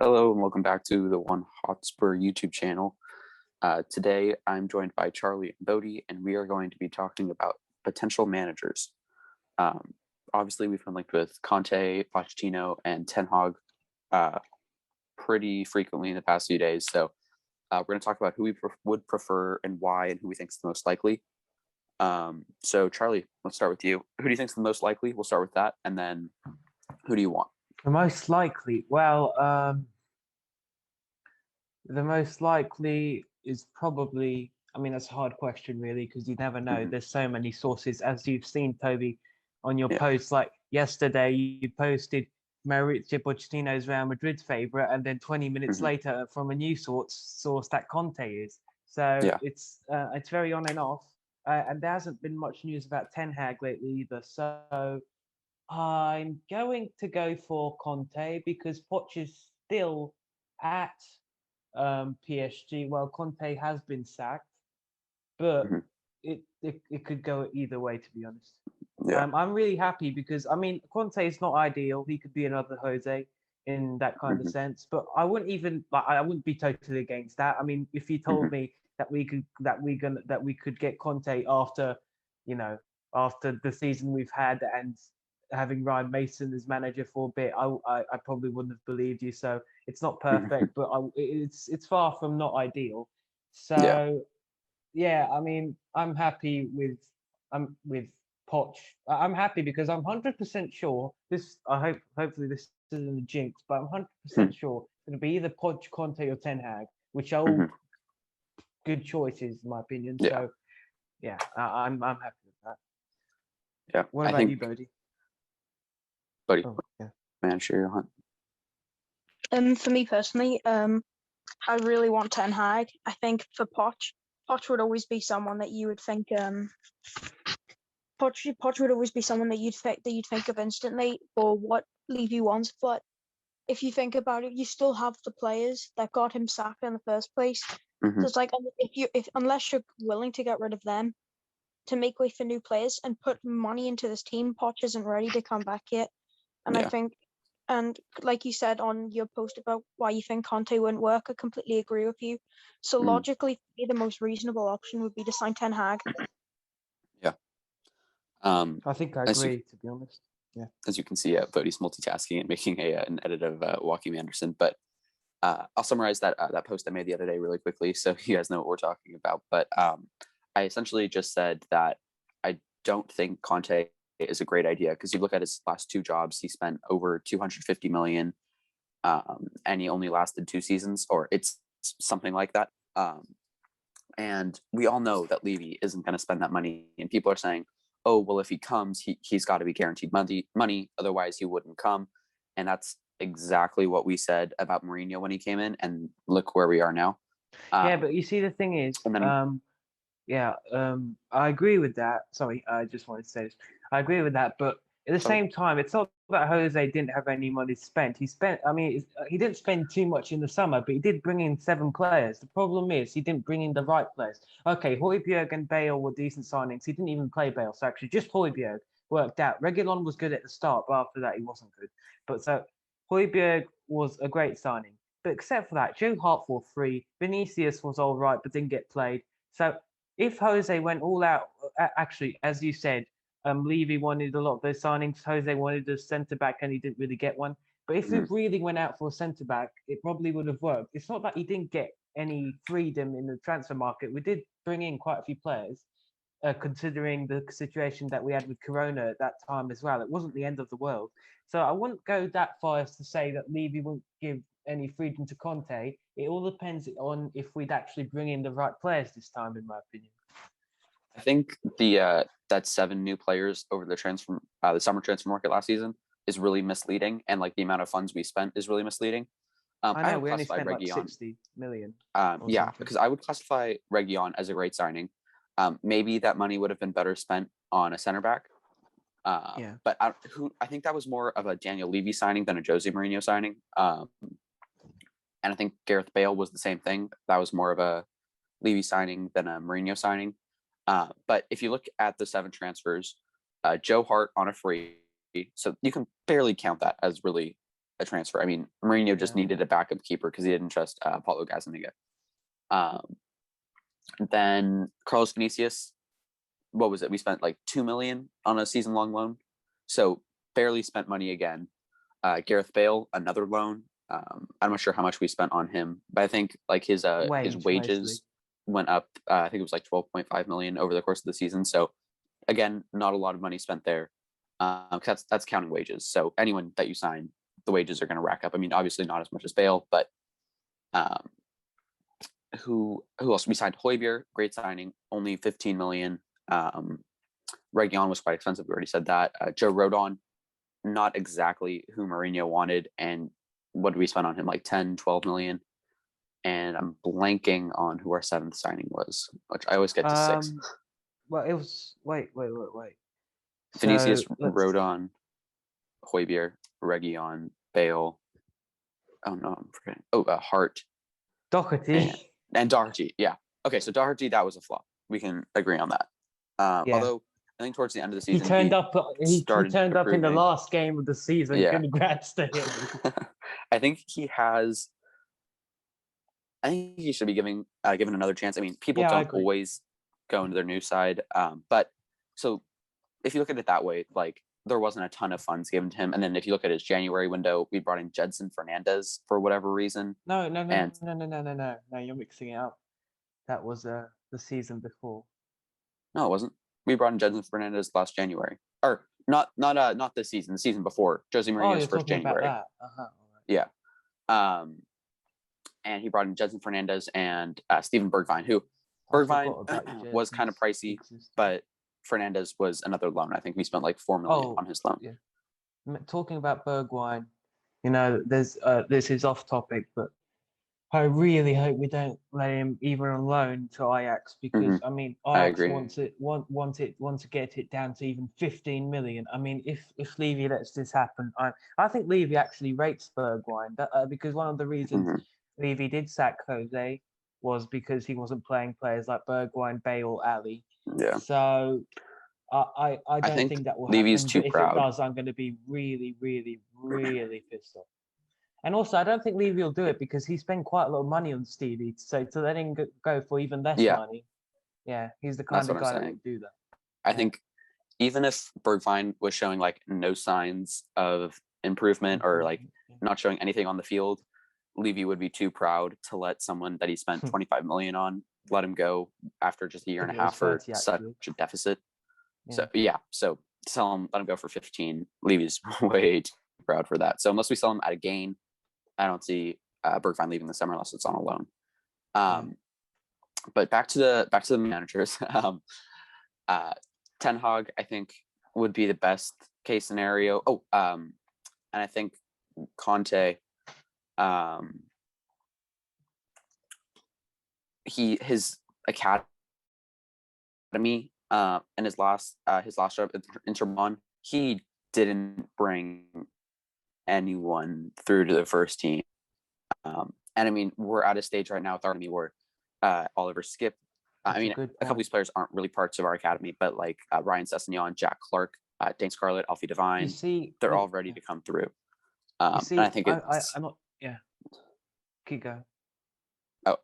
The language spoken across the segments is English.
Hello and welcome back to the One Hotspur YouTube channel. Today I'm joined by Charlie and Bodhi, and we are going to be talking about potential managers. Um, Obviously, we've been linked with Conte, Pochettino, and Ten Hag pretty frequently in the past few days. So we're going to talk about who we would prefer and why, and who we think is the most likely. So Charlie, let's start with you. Who do you think is the most likely? We'll start with that, and then who do you want? The most likely, the most likely is probably, that's a hard question, really, because you never know. Mhm. There's so many sources, as you've seen, Toby, on your Yeah. posts. Like yesterday, you posted Mauricio Pochettino's Real Madrid favorite, and then 20 minutes Mhm. later, from a news source that Conte is. So Yeah. it's very on and off. And there hasn't been much news about Ten Hag lately either. So I'm going to go for Conte because Poch is still at PSG. Well, Conte has been sacked, but Mhm. it could go either way, to be honest. Yeah. I'm really happy because Conte is not ideal. He could be another Jose in that kind of Mhm. sense, but I wouldn't be totally against that. I mean, if you told Mhm. me that we could get Conte after, after the season we've had and having Ryan Mason as manager for a bit, I probably wouldn't have believed you. So it's not Mhm. perfect, but it's far from not ideal. Yeah. So yeah, I'm happy with Poch. I'm happy because I'm 100% sure this. Hopefully this isn't a jinx, but I'm 100% Mhm. sure it'll be either Poch, Conte, or Ten Hag, which are all Mhm. good choices in my opinion. Yeah. So yeah, I'm happy with that. Yeah. What I about you, think, Bodhi? buddy, Oh yeah. manager hunt. For me personally, I really want Ten Hag. I think for Poch would always be someone that you would think, Poch would always be someone that you'd think of instantly for what Levy wants. But if you think about it, you still have the players that got him sacked in the first place. So Mhm. it's like if unless you're willing to get rid of them to make way for new players and put money into this team, Poch isn't ready to come back yet. And I Yeah. think, and like you said on your post about why you think Conte wouldn't work, I completely agree with you. So Mhm. logically, for me, the most reasonable option would be to sign Ten Hag. Yeah. Um, I think I as you agree, to be honest. Yeah. as you can see, Bodhi's multitasking and making an edit of Joaquin Anderson. But I'll summarize that post I made the other day really quickly, so you guys know what we're talking about. But I essentially just said that I don't think Conte is a great idea because you look at his last two jobs, he spent over 250 million, and he only lasted 2 seasons, or it's something like that. And we all know that Levy isn't going to spend that money. And people are saying, "Oh, well, if he comes, he's got to be guaranteed money. Otherwise, he wouldn't come." And that's exactly what we said about Mourinho when he came in. And look where we are now. Yeah, Um, but you see, the thing is, and then, yeah, I agree with that. Sorry, I just wanted to say this. I agree with that, but at the so, same time, it's not that Jose didn't have any money spent. He didn't spend too much in the summer, but he did bring in 7 players. The problem is he didn't bring in the right players. Okay, Højbjerg and Bale were decent signings. He didn't even play Bale, so actually just Højbjerg worked out. Reguilon was good at the start, but after that he wasn't good. But so Højbjerg was a great signing. But except for that, Joe Hart for free. Vinicius was all right, but didn't get played. So if Jose went all out, actually, as you said, Levy wanted a lot of those signings. Jose wanted a centre back, and he didn't really get one. But if we mhm, really went out for a centre back, it probably would have worked. It's not that he didn't get any freedom in the transfer market. We did bring in quite a few players, considering the situation that we had with Corona at that time as well. It wasn't the end of the world. So I wouldn't go that far as to say that Levy won't give any freedom to Conte. It all depends on if we'd actually bring in the right players this time, in my opinion. I think the that 7 new players over the summer transfer market last season is really misleading, and like the amount of funds we spent is really misleading. I I know would we only classify spent like Reguilon 60 million or Yeah, something. because I would classify Reguilon as a great signing. Maybe that money would have been better spent on a center back. Yeah. But I think that was more of a Daniel Levy signing than a Jose Mourinho signing. And I think Gareth Bale was the same thing. That was more of a Levy signing than a Mourinho signing. But if you look at the 7 transfers, Joe Hart on a free, so you can barely count that as really a transfer. I mean, Mourinho just Yeah. needed a backup keeper because he didn't trust Paulo Gazaniga. Then Carlos Vinicius, what was it? We spent like $2 million on a season-long loan, so barely spent money again. Gareth Bale, another loan. I'm not sure how much we spent on him, but I think like his wages mostly. went up. I think it was like 12.5 million over the course of the season. So again, not a lot of money spent there. Because that's counting wages. So anyone that you sign, the wages are going to rack up. I mean, obviously not as much as Bale, but who else? We signed Højbjerg, great signing, only 15 million. Reguilon was quite expensive. We already said that. Joe Rodon, not exactly who Mourinho wanted. And what did we spend on him? Like 10, 12 million. And I'm blanking on who our seventh signing was, which I always get to six. Well, it was wait. Vinicius, So, Rodon, Højbjerg, Reguilon, Bale. Oh no, I'm forgetting. Oh, Hart Doherty. and Doherty. Yeah. Okay, so Doherty, that was a flop. We can agree on that. Yeah. Although I think towards the end of the He season, turned up. He turned up in the improving. last game of the season. Yeah. Congrats to him. I think he has. I think he should be given another chance. I mean, people don't always go into their new side, but so if you look at it that way, like there wasn't a ton of funds given to him, and then if you look at his January window, we brought in Jedson Fernandez for whatever reason. No, you're mixing it up. That was the season before. No, it wasn't. We brought in Jedson Fernandez last January, or not this season. The season before Jose Mourinho's first January. About that. Yeah. And he brought in Jedson Fernandez and Steven Bergwijn, who Bergwijn was kind of pricey, but Fernandez was another loan. I think we spent like 4 million on his loan. Yeah. Talking about Bergwijn, there's this is off topic, but I really hope we don't let him even on loan to Ajax because I mean Ajax want to get it down to even 15 million. I mean if Levy lets this happen, I think Levy actually rates Bergwijn because one of the reasons Levy did sack Jose was because he wasn't playing players like Bergwijn, Bale, Ali. Yeah. So I don't think that will happen. Levy's too proud. If it does, I'm going to be really, really, really pissed off. And also, I don't think Levy will do it because he spent quite a lot of money on Stevie. So to let him go for even less money, he's the kind of guy that would do that. I think even if Bergwijn was showing like no signs of improvement or like not showing anything on the field, Levy would be too proud to let someone that he spent 25 million on let him go after just a year and a half for such a deficit. So sell him, let him go for 15. Levy's way too proud for that. So unless we sell him at a gain, I don't see Bergwijn leaving the summer unless it's on a loan. But back to the managers. Ten Hag, I think, would be the best case scenario. And I think Conte, his academy and his last job at Inter Milan, he didn't bring anyone through to the first team. And I mean, we're at a stage right now with our academy where Oliver Skip. I mean, a couple of these players aren't really parts of our academy, but like Ryan Sessegnon, Jack Clark, Dane Scarlett, Alfie Devine, they're all ready to come through. And I think I'm not. Yeah. Keep going.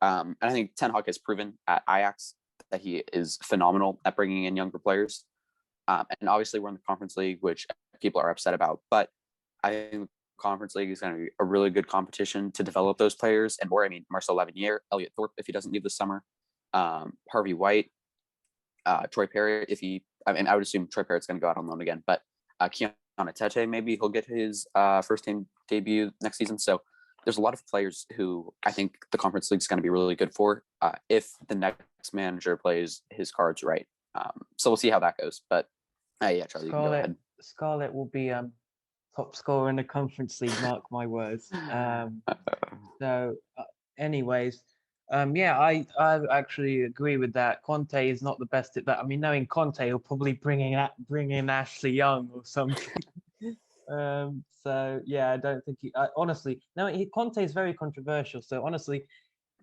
And I think Ten Hag has proven at Ajax that he is phenomenal at bringing in younger players. And obviously, we're in the Conference League, which people are upset about. But I think Conference League is going to be a really good competition to develop those players. And more, I mean, Marcel Lavinier, Elliot Thorpe, if he doesn't leave this summer, Harvey White, Troy Parrott, I would assume Troy Parrott's going to go out on loan again. But Kiana Tete, maybe he'll get his first team debut next season. So there's a lot of players who I think the Conference League is going to be really good for if the next manager plays his cards right. So we'll see how that goes. But Charlie, you can go ahead. Scarlett will be top scorer in the Conference League, mark my words. Anyways, I actually agree with that. Conte is not the best at that. I mean, knowing Conte, he'll probably bring in Ashley Young or something. I don't think honestly, Conte is very controversial. So honestly,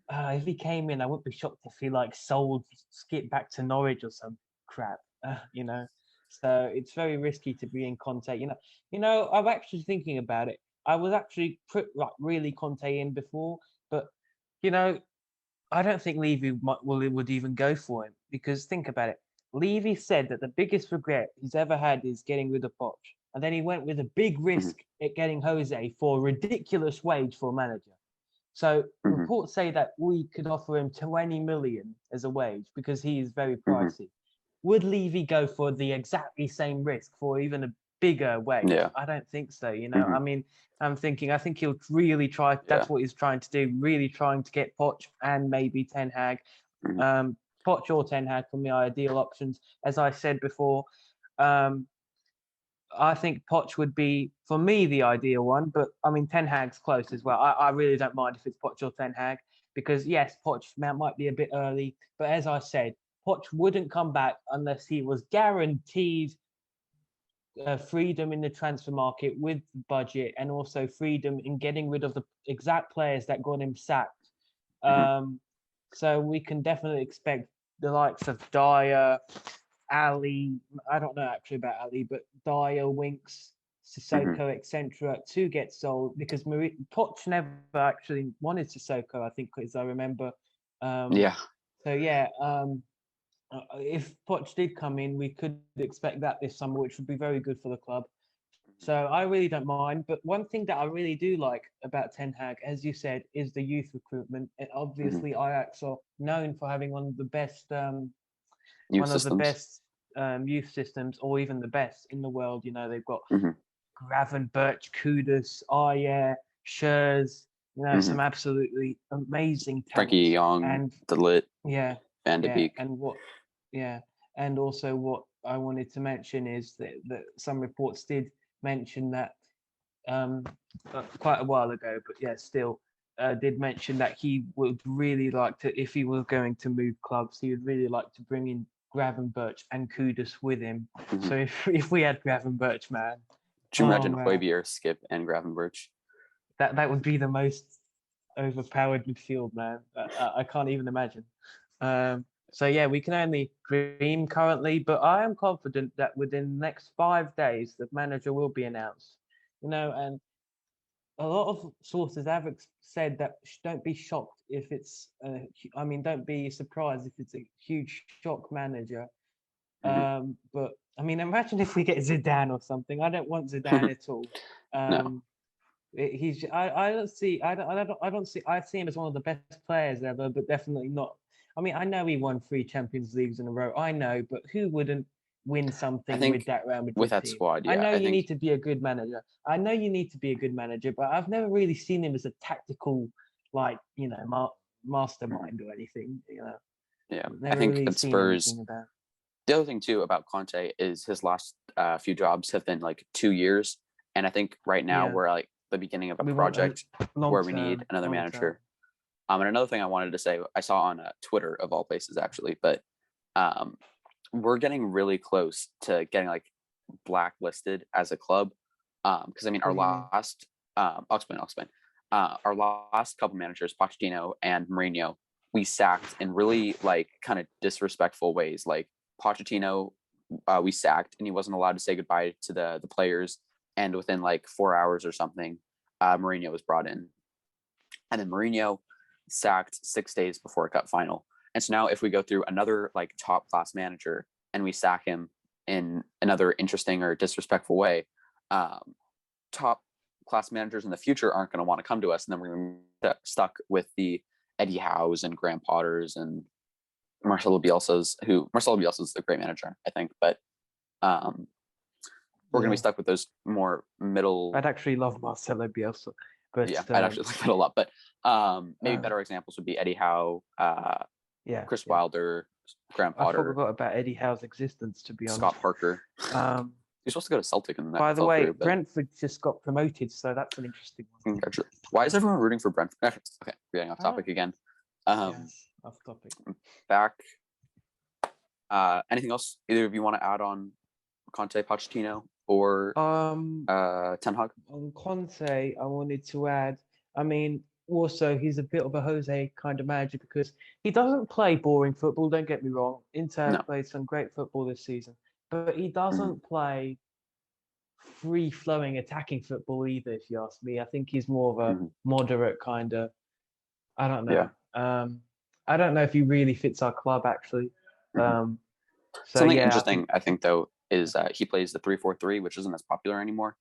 if he came in, I wouldn't be shocked if he sold Skip back to Norwich or some crap. So it's very risky to bring in Conte. I'm actually thinking about it. I was actually really Conte in before, but you know, I don't think Levy would even go for him because think about it. Levy said that the biggest regret he's ever had is getting rid of Poch, and then he went with a big Mm-hmm. risk at getting Jose for a ridiculous wage for a manager. So Mm-hmm. reports say that we could offer him 20 million as a wage because he is very pricey. Would Levy go for the exactly same risk for even a bigger wage? Yeah. I don't think so. I mean, I think he'll really try. That's what he's trying to do. Really trying to get Poch and maybe Ten Hag. Poch or Ten Hag for me are ideal options. As I said before, I think Poch would be, for me, the ideal one. But, I mean, Ten Hag's close as well. I really don't mind if it's Poch or Ten Hag because, yes, Poch might be a bit early. But as I said, Poch wouldn't come back unless he was guaranteed freedom in the transfer market with the budget and also freedom in getting rid of the exact players that got him sacked. So we can definitely expect the likes of Dyer, Ali, I don't know actually about Ali, but Dyer, Winks, Sissoko, etc., to get sold because Poch never actually wanted Sissoko, I think, as I remember. So yeah, if Poch did come in, we could expect that this summer, which would be very good for the club. So I really don't mind. But one thing that I really do like about Ten Hag, as you said, is the youth recruitment. And obviously, Ajax are known for having one of the best youth systems, or even the best in the world. They've got Gravenberch, Kudus, Ayer, Schurz. Some absolutely amazing talent. Frankie Young, and Delit, Van de Beek. And also what I wanted to mention is that some reports did mention that quite a while ago, but still did mention that he would really like to, if he was going to move clubs, he would really like to bring in Gravenberch and Kudus with him. So if we had Gravenberch, man. Do you imagine Højbjerg, Skip, and Gravenberch? That would be the most overpowered midfield, man. I can't even imagine. So we can only dream currently, but I am confident that within the next 5 days, the manager will be announced. And a lot of sources have said that don't be shocked if it's. Don't be surprised if it's a huge shock manager. But I mean, imagine if we get Zidane or something. I don't want Zidane at all. No. I see him as one of the best players ever, but definitely not. I mean, I know he won 3 Champions Leagues in a row. I know, but who wouldn't win something with that Real Madrid with that team? squad? I know you need to be a good manager. But I've never really seen him as a tactical, mastermind or anything. Yeah, never I think really at Spurs. About. The other thing too about Conte is his last few jobs have been like 2 years, and I think right now we're like the beginning of a project where we need another manager. And another thing I wanted to say, I saw on Twitter of all places actually, but we're getting really close to getting like blacklisted as a club. Because I mean, our last, I'll explain. Our last couple managers, Pochettino and Mourinho, we sacked in really like kind of disrespectful ways. Like Pochettino, we sacked, and he wasn't allowed to say goodbye to the players. And within like 4 hours or something, Mourinho was brought in, and then Mourinho sacked 6 days before a cup final. And so now if we go through another like top class manager and we sack him in another interesting or disrespectful way, top class managers in the future aren't going to want to come to us. And then we're going to be stuck with the Eddie Howe's and Graham Potter's and Marcelo Bielsa's, is a great manager, I think. But we're going to be stuck with those more middle. I'd actually love Marcelo Bielsa. But, I'd actually like that a lot. But maybe better examples would be Eddie Howe, Chris Wilder, Graham Potter. I forgot about Eddie Howe's existence, to be honest. Scott Parker. He's supposed to go to Celtic in that. By the way, Brentford just got promoted, so that's an interesting one. Why is everyone rooting for Brentford? Okay, we're getting off topic again. Off topic. Back. Anything else either of you want to add on Conte, Pochettino, or Ten Hag? On Conte, I wanted to add, I mean, also he's a bit of a Jose kind of manager because he doesn't play boring football, don't get me wrong. Inter played some great football this season, but he doesn't play free-flowing attacking football either, if you ask me. I think he's more of a moderate kind of. I don't know. Yeah. I don't know if he really fits our club actually. Something interesting, I think, though, is he plays the 3-4-3, which isn't as popular anymore.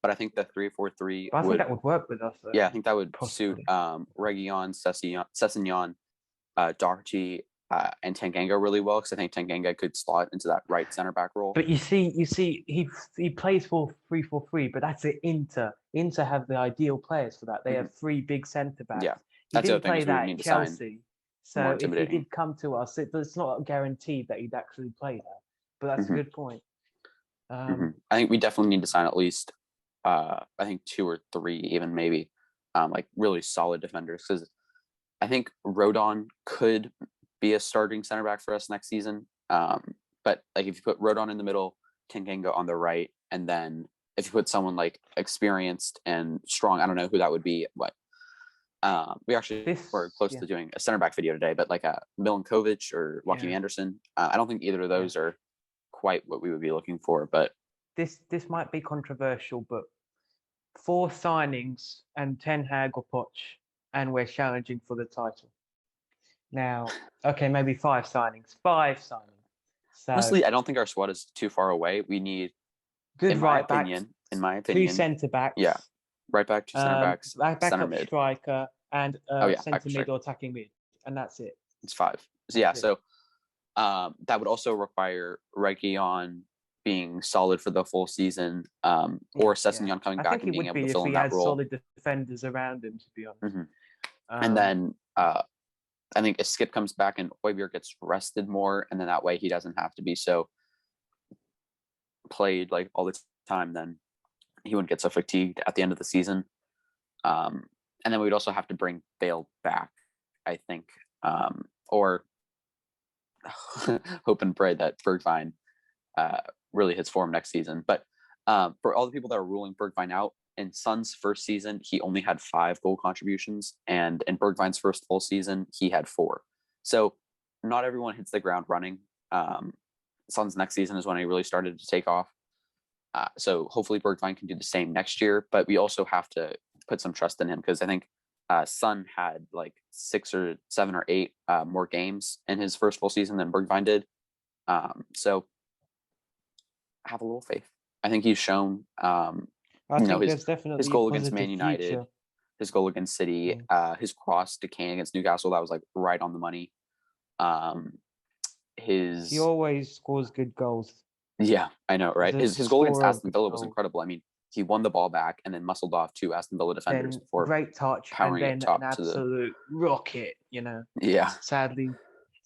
But I think the 3-4-3 I think that would work with us. Though. Yeah, I think that would Possibly. suit Reguilon, Sessegnon, Doherty, and Tanganga really well, because I think Tanganga could slot into that right center back role. But you see, he plays for 3-4-3, but that's at Inter. Inter have the ideal players for that. They have 3 big centre backs. Yeah, he that's the didn't other thing play is we would that need at to sign Chelsea. more So if he intimidating. did come to us, it's not guaranteed that he'd actually play that. But that's a good point. I think we definitely need to sign at least, I think 2 or 3, even maybe, like really solid defenders. Because I think Rodon could be a starting center back for us next season. But like if you put Rodon in the middle, Tanganga on the right, and then if you put someone like experienced and strong, I don't know who that would be, but we actually were close to doing a center back video today, but like a Milinkovic or Joachim Anderson, I don't think either of those are quite what we would be looking for. But this might be controversial, but 4 signings and Ten Hag or Poch, and we're challenging for the title. Now, okay, maybe 5 signings. 5 signings. So, honestly, I don't think our squad is too far away. We need good in my opinion, 2 centre backs. Yeah, right back, 2 centre backs, center mid, striker, and centre mid or attacking mid, and that's it. It's 5. So, so that would also require Reguilon being solid for the full season, or Sessegnon coming back and being able to fill in that role. Solid defenders around him, to be honest. And then I think if Skip comes back and Højbjerg gets rested more, and then that way he doesn't have to be so played like all the time, then he wouldn't get so fatigued at the end of the season. And then we'd also have to bring Bale back, I think, or hope and pray that Bergwijn really hits form next season. But for all the people that are ruling Bergwijn out, in Son's first season, he only had 5 goal contributions, and in Bergwijn's first full season, he had 4. So not everyone hits the ground running. Son's next season is when he really started to take off. So hopefully Bergwijn can do the same next year, but we also have to put some trust in him, because I think Son had like 6 or 7 or 8 more games in his first full season than Bergwijn did. So have a little faith. I think he's shown, his goal against Man United, his goal against City, his cross to Kane against Newcastle, that was like right on the money. He always scores good goals. Yeah, I know, right? His goal against Aston Villa was incredible. I mean, he won the ball back and then muscled off 2 Aston Villa defenders before great touch, powering and then it top an absolute rocket. Yeah. Sadly,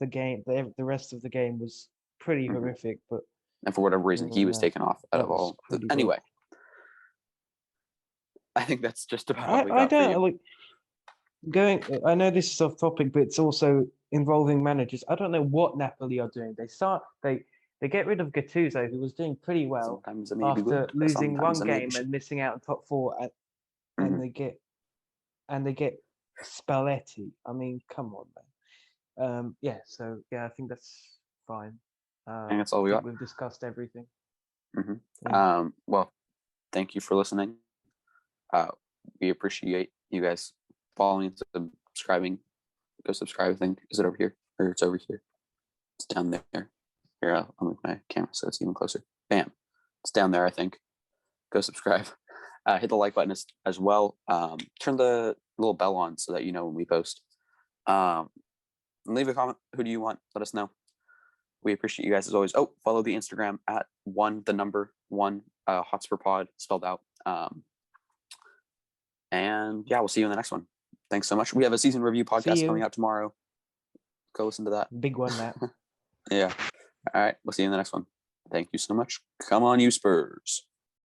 the rest of the game was pretty horrific, but and for whatever reason, he was taken off out of all. Anyway, I think that's just about all we got for you. I know this is off topic, but it's also involving managers. I don't know what Napoli are doing. They get rid of Gattuso, who was doing pretty well after losing one game and missing out on top 4, and they get Spalletti. I mean, come on, man. I think that's fine. I think that's all we got. We've discussed everything. Well, thank you for listening. We appreciate you guys following and subscribing. Go subscribe, I think. Is it over here? Or it's over here? It's down there. Here, I'll move my camera so it's even closer. Bam. It's down there, I think. Go subscribe. Hit the like button as well. Turn the little bell on so that you know when we post. Leave a comment. Who do you want? Let us know. We appreciate you guys as always. Oh, follow the Instagram at 1 Hotspur Pod spelled out. And yeah, we'll see you in the next one. Thanks so much. We have a season review podcast coming out tomorrow. Go listen to that. Big one, that. Yeah. All right. We'll see you in the next one. Thank you so much. Come on, you Spurs.